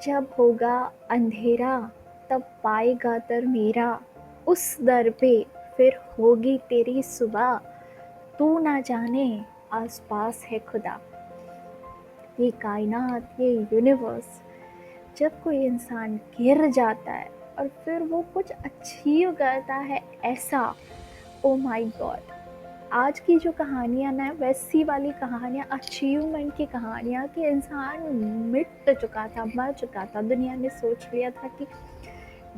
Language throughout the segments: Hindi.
जब होगा अंधेरा तब पाएगा दर मेरा, उस दर पे फिर होगी तेरी सुबह। तू ना जाने आसपास है खुदा। ये कायनात, ये यूनिवर्स, जब कोई इंसान गिर जाता है और फिर वो कुछ अचीव करता है ऐसा, ओ माय गॉड। आज की जो कहानियाँ ना, वैसी वाली कहानियाँ, अचीवमेंट की कहानियाँ कि इंसान मिट चुका था, मर चुका था, दुनिया ने सोच लिया था कि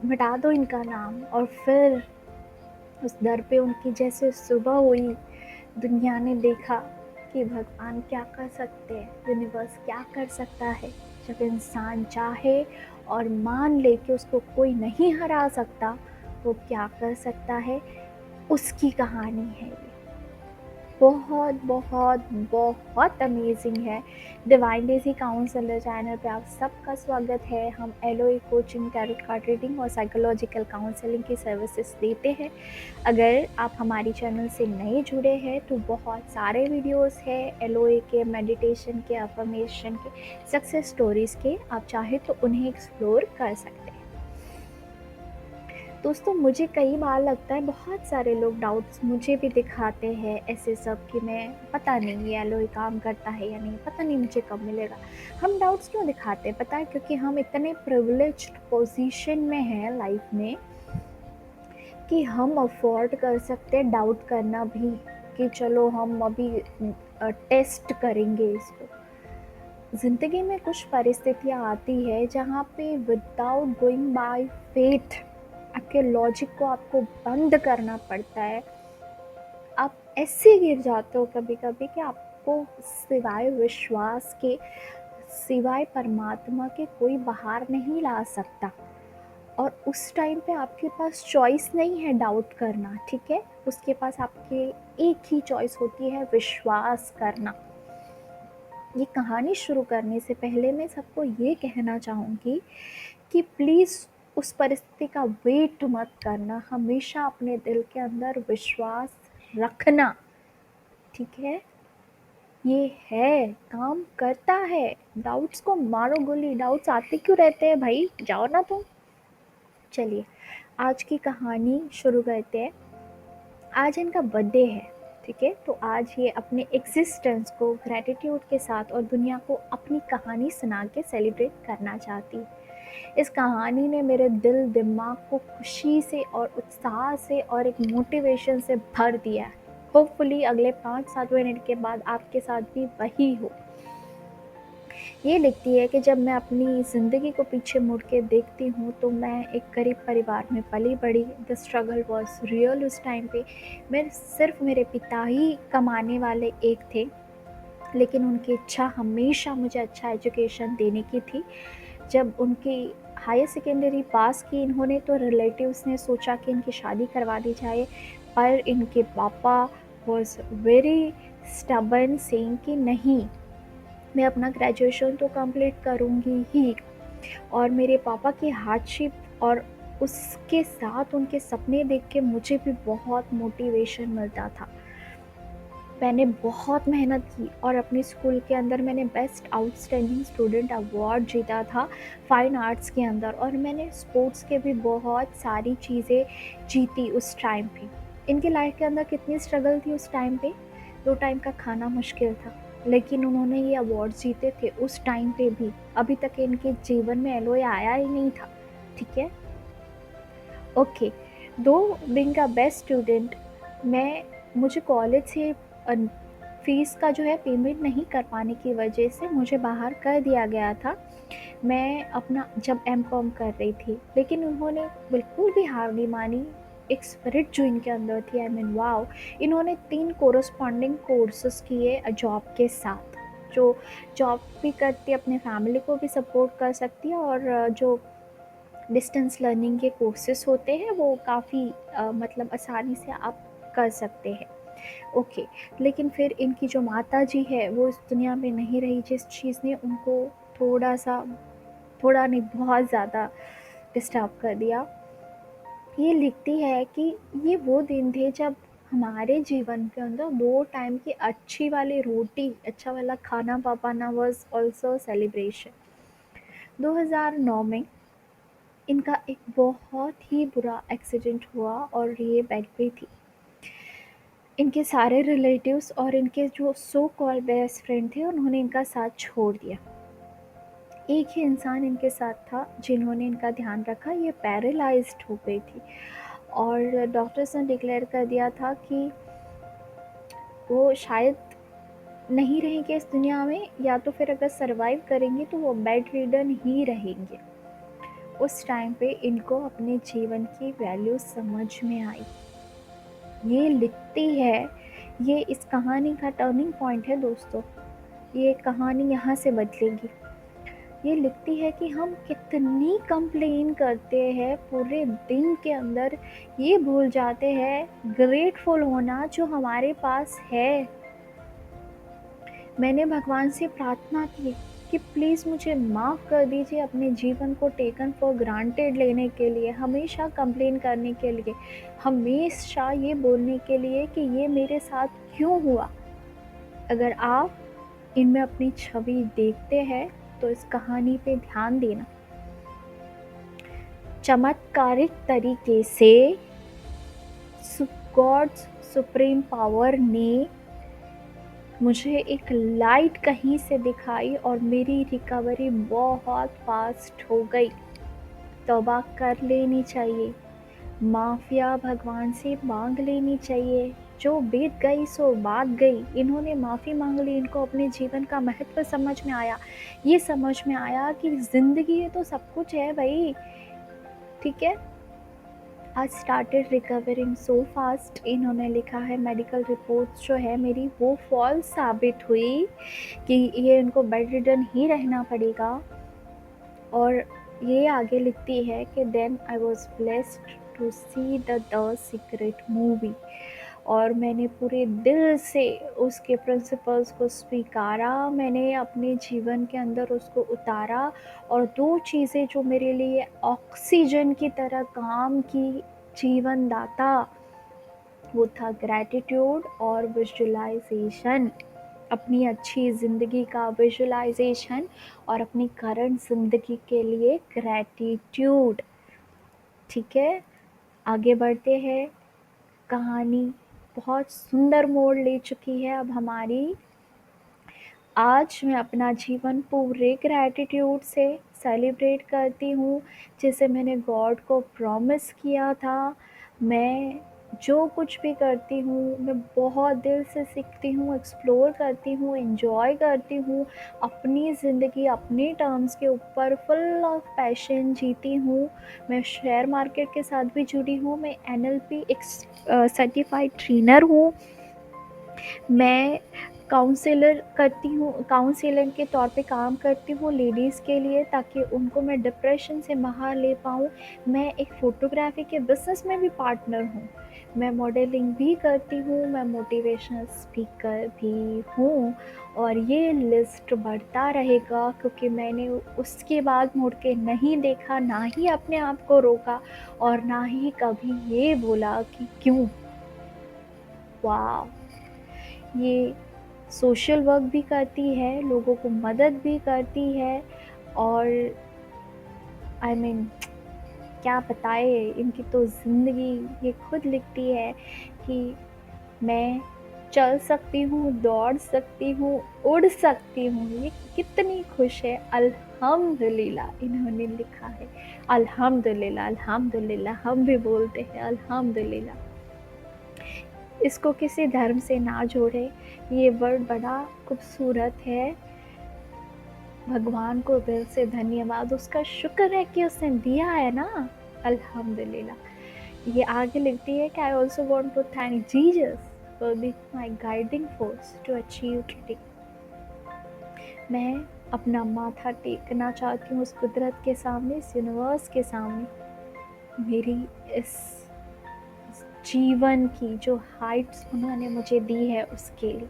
मिटा दो इनका नाम, और फिर उस दर पे उनकी जैसे सुबह हुई, दुनिया ने देखा कि भगवान क्या कर सकते हैं, यूनिवर्स क्या कर सकता है। जब इंसान चाहे और मान ले कि उसको कोई नहीं हरा सकता, वो क्या कर सकता है, उसकी कहानी है ये। बहुत बहुत बहुत अमेजिंग है। डिवाइन डेज़ी काउंसलर चैनल पे आप सबका स्वागत है। हम LOA coaching, tarot card reading और साइकोलॉजिकल काउंसलिंग की सर्विसेज देते हैं। अगर आप हमारी चैनल से नए जुड़े हैं तो बहुत सारे वीडियोस है एलओए के, मेडिटेशन के, अफर्मेशन के, सक्सेस स्टोरीज़ के, आप चाहे तो उन्हें एक्सप्लोर कर सकते हैं। दोस्तों, मुझे कई बार लगता है, बहुत सारे लोग डाउट्स मुझे भी दिखाते हैं ऐसे सब कि मैं पता नहीं ये एलोई काम करता है या नहीं, पता नहीं मुझे कब मिलेगा। हम डाउट्स क्यों दिखाते हैं पता है? क्योंकि हम इतने प्रिविलेज्ड पोजीशन में हैं लाइफ में कि हम अफोर्ड कर सकते हैं डाउट करना भी, कि चलो हम अभी टेस्ट करेंगे इसको। ज़िंदगी में कुछ परिस्थितियाँ आती है जहाँ पे विदाउट गोइंग बाय फेथ, आपके लॉजिक को आपको बंद करना पड़ता है। आप ऐसे गिर जाते हो कभी कभी कि आपको सिवाय विश्वास के, सिवाय परमात्मा के कोई बाहर नहीं ला सकता। और उस टाइम पे आपके पास चॉइस नहीं है डाउट करना, ठीक है? उसके पास आपके एक ही चॉइस होती है, विश्वास करना। ये कहानी शुरू करने से पहले मैं सबको ये कहना चाहूँगी कि प्लीज़ उस परिस्थिति का वेट मत करना, हमेशा अपने दिल के अंदर विश्वास रखना, ठीक है? ये है, काम करता है। डाउट्स को मारो गोली, डाउट्स आते क्यों रहते हैं भाई, जाओ ना तुम। चलिए आज की कहानी शुरू करते हैं। आज इनका बर्थडे है, ठीक है? तो आज ये अपने एग्जिस्टेंस को ग्रैटिट्यूड के साथ और दुनिया को अपनी कहानी सुना के सेलिब्रेट करना चाहती है। इस कहानी ने मेरे दिल दिमाग को खुशी से और उत्साह से और एक मोटिवेशन से भर दिया है। होपफुली अगले 5-7 मिनट के बाद आपके साथ भी वही हो। ये लिखती है कि जब मैं अपनी ज़िंदगी को पीछे मुड़ के देखती हूँ तो मैं एक गरीब परिवार में पली बड़ी। द स्ट्रगल वॉज रियल उस टाइम पे। मैं सिर्फ मेरे पिता ही कमाने वाले एक थे, लेकिन उनकी इच्छा हमेशा मुझे अच्छा एजुकेशन देने की थी। जब उनकी हायर सेकेंडरी पास की इन्होंने तो रिलेटिव्स ने सोचा कि इनकी शादी करवा दी जाए, पर इनके पापा वॉज वेरी स्टबर्न सेइंग कि नहीं, मैं अपना ग्रेजुएशन तो कंप्लीट करूँगी ही। और मेरे पापा की हार्डशिप और उसके साथ उनके सपने देख के मुझे भी बहुत मोटिवेशन मिलता था। मैंने बहुत मेहनत की और अपने स्कूल के अंदर मैंने बेस्ट आउटस्टैंडिंग स्टूडेंट अवार्ड जीता था फाइन आर्ट्स के अंदर, और मैंने स्पोर्ट्स के भी बहुत सारी चीज़ें जीती उस टाइम पे। इनके लाइफ के अंदर कितनी स्ट्रगल थी उस टाइम पे, 2 टाइम का खाना मुश्किल था, लेकिन उन्होंने ये अवार्ड जीते थे उस टाइम पे भी। अभी तक इनके जीवन में एलओए आया ही नहीं था, ठीक है? ओके, दो बीइंग अ बेस्ट स्टूडेंट, मुझे कॉलेज से फ़ीस का जो है पेमेंट नहीं कर पाने की वजह से मुझे बाहर कर दिया गया था। मैं अपना जब एमकॉम कर रही थी, लेकिन उन्होंने बिल्कुल भी हार नहीं मानी। एक स्पिरिट जो इनके अंदर थी, आई मीन वाओ! इन्होंने 3 कोरस्पॉन्डिंग कोर्सेज़ किए जॉब के साथ। जो जॉब भी करती है, अपने फैमिली को भी सपोर्ट कर सकती है, और जो डिस्टेंस लर्निंग के कोर्सेज़ होते हैं वो काफ़ी मतलब आसानी से आप कर सकते हैं। ओके, लेकिन फिर इनकी जो माताजी है वो इस दुनिया में नहीं रही, जिस चीज़ ने उनको थोड़ा-सा, थोड़ा नहीं बहुत ज़्यादा डिस्टर्ब कर दिया। ये लिखती है कि ये वो दिन थे जब हमारे जीवन के अंदर 2 टाइम की अच्छी वाली रोटी, अच्छा वाला खाना पाना वाज़ ऑल्सो सेलिब्रेशन। 2009 में इनका एक बहुत ही बुरा एक्सीडेंट हुआ और ये बेड पे थी। इनके सारे रिलेटिव्स और इनके जो सो कॉल्ड बेस्ट फ्रेंड थे उन्होंने इनका साथ छोड़ दिया। एक ही इंसान इनके साथ था जिन्होंने इनका ध्यान रखा। ये पैरालाइज्ड हो गई थी और डॉक्टर्स ने डिक्लेयर कर दिया था कि वो शायद नहीं रहेंगे इस दुनिया में, या तो फिर अगर सर्वाइव करेंगे तो वो बेड रिडन ही रहेंगे। उस टाइम पे इनको अपने जीवन की वैल्यू समझ में आई। ये लिखती है, ये इस कहानी का टर्निंग पॉइंट है दोस्तों। ये कहानी यहाँ से बदलेगी। ये लिखती है कि हम कितनी कंप्लेन करते हैं पूरे दिन के अंदर, ये भूल जाते हैं ग्रेटफुल होना जो हमारे पास है। मैंने भगवान से प्रार्थना की कि प्लीज़ मुझे माफ़ कर दीजिए अपने जीवन को टेकन फॉर ग्रांटेड लेने के लिए, हमेशा कंप्लेन करने के लिए, हमेशा ये बोलने के लिए कि ये मेरे साथ क्यों हुआ। अगर आप इनमें अपनी छवि देखते हैं तो इस कहानी पे ध्यान देना। चमत्कारिक तरीके से गॉड्स सुप्रीम पावर ने मुझे एक लाइट कहीं से दिखाई और मेरी रिकवरी बहुत फास्ट हो गई। तौबा कर लेनी चाहिए, माफ़िया भगवान से मांग लेनी चाहिए। जो बीत गई सो बात गई। इन्होंने माफ़ी मांग ली, इनको अपने जीवन का महत्व समझ में आया। ये समझ में आया कि ज़िंदगी है तो सब कुछ है भाई, ठीक है। I started recovering so fast. इन्होंने लिखा है मेडिकल रिपोर्ट्स जो है मेरी वो फॉल्स साबित हुई कि ये इनको बेड रिडन ही रहना पड़ेगा। और ये आगे लिखती है कि then I was blessed to see the secret movie. और मैंने पूरे दिल से उसके प्रिंसिपल्स को स्वीकारा, मैंने अपने जीवन के अंदर उसको उतारा। और दो चीज़ें जो मेरे लिए ऑक्सीजन की तरह काम की जीवन दाता, वो था ग्रैटिट्यूड और विजुअलाइजेशन। अपनी अच्छी ज़िंदगी का विजुअलाइजेशन और अपनी करंट ज़िंदगी के लिए ग्रैटिट्यूड। ठीक है, आगे बढ़ते हैं। कहानी बहुत सुंदर मोड़ ले चुकी है अब हमारी। आज मैं अपना जीवन पूरे ग्रैटिट्यूड से सेलिब्रेट करती हूँ, जैसे मैंने गॉड को प्रॉमिस किया था। मैं जो कुछ भी करती हूँ मैं बहुत दिल से सीखती हूँ, एक्सप्लोर करती हूँ, एंजॉय करती हूँ। अपनी ज़िंदगी अपने टर्म्स के ऊपर फुल ऑफ पैशन जीती हूँ। मैं शेयर मार्केट के साथ भी जुड़ी हूँ। मैं NLP एक सर्टिफाइड ट्रेनर हूँ। मैं काउंसलर करती हूँ, काउंसलर के तौर पे काम करती हूँ लेडीज़ के लिए, ताकि उनको मैं डिप्रेशन से बाहर ले पाऊँ। मैं एक फ़ोटोग्राफी के बिज़नेस में भी पार्टनर हूँ। मैं मॉडलिंग भी करती हूँ, मैं मोटिवेशनल स्पीकर भी हूँ। और ये लिस्ट बढ़ता रहेगा क्योंकि मैंने उसके बाद मुड़ के नहीं देखा, ना ही अपने आप को रोका और ना ही कभी ये बोला कि क्यों। वाह, ये सोशल वर्क भी करती है, लोगों को मदद भी करती है। और आई मीन क्या बताए, इनकी तो ज़िंदगी ये खुद लिखती है कि मैं चल सकती हूँ, दौड़ सकती हूँ, उड़ सकती हूँ। ये कितनी खुश है। अल्हम्दुलिल्लाह इन्होंने लिखा है। अल्हम्दुलिल्लाह, अल्हम्दुलिल्लाह हम भी बोलते हैं अल्हम्दुलिल्लाह। इसको किसी धर्म से ना जोड़े, ये वर्ड बड़ा खूबसूरत है। भगवान को दिल से धन्यवाद, उसका शुक्र है कि उसने दिया है ना, अल्हम्दुलिल्लाह। ये आगे लिखती है कि I also want to thank Jesus for being my guiding force to achieve today. मैं अपना माथा टेकना चाहती हूँ उस कुदरत के सामने, इस यूनिवर्स के सामने, मेरी इस जीवन की जो हाइट्स उन्होंने मुझे दी है उसके लिए।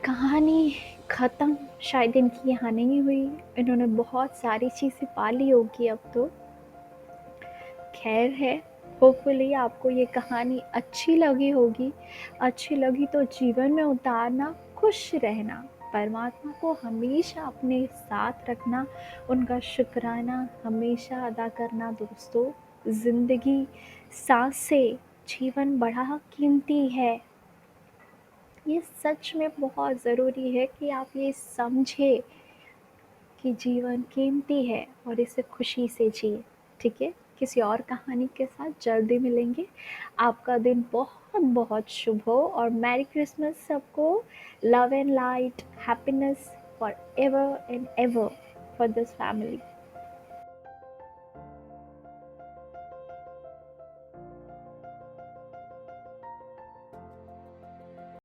कहानी ख़त्म शायद इनकी यहाँ नहीं हुई। इन्होंने बहुत सारी चीज़ें पाली होगी अब तो। खैर है, होपफुली आपको ये कहानी अच्छी लगी होगी। अच्छी लगी तो जीवन में उतारना, खुश रहना। परमात्मा को हमेशा अपने साथ रखना, उनका शुक्राना हमेशा अदा करना दोस्तों। ज़िंदगी, साँसें, जीवन बड़ा कीमती है। ये सच में बहुत ज़रूरी है कि आप ये समझें कि जीवन कीमती है और इसे खुशी से जिए, ठीक है? किसी और कहानी के साथ जल्दी मिलेंगे। आपका दिन बहुत बहुत शुभ हो और मैरी क्रिसमस सबको। Love and light, happiness for ever and ever for this family.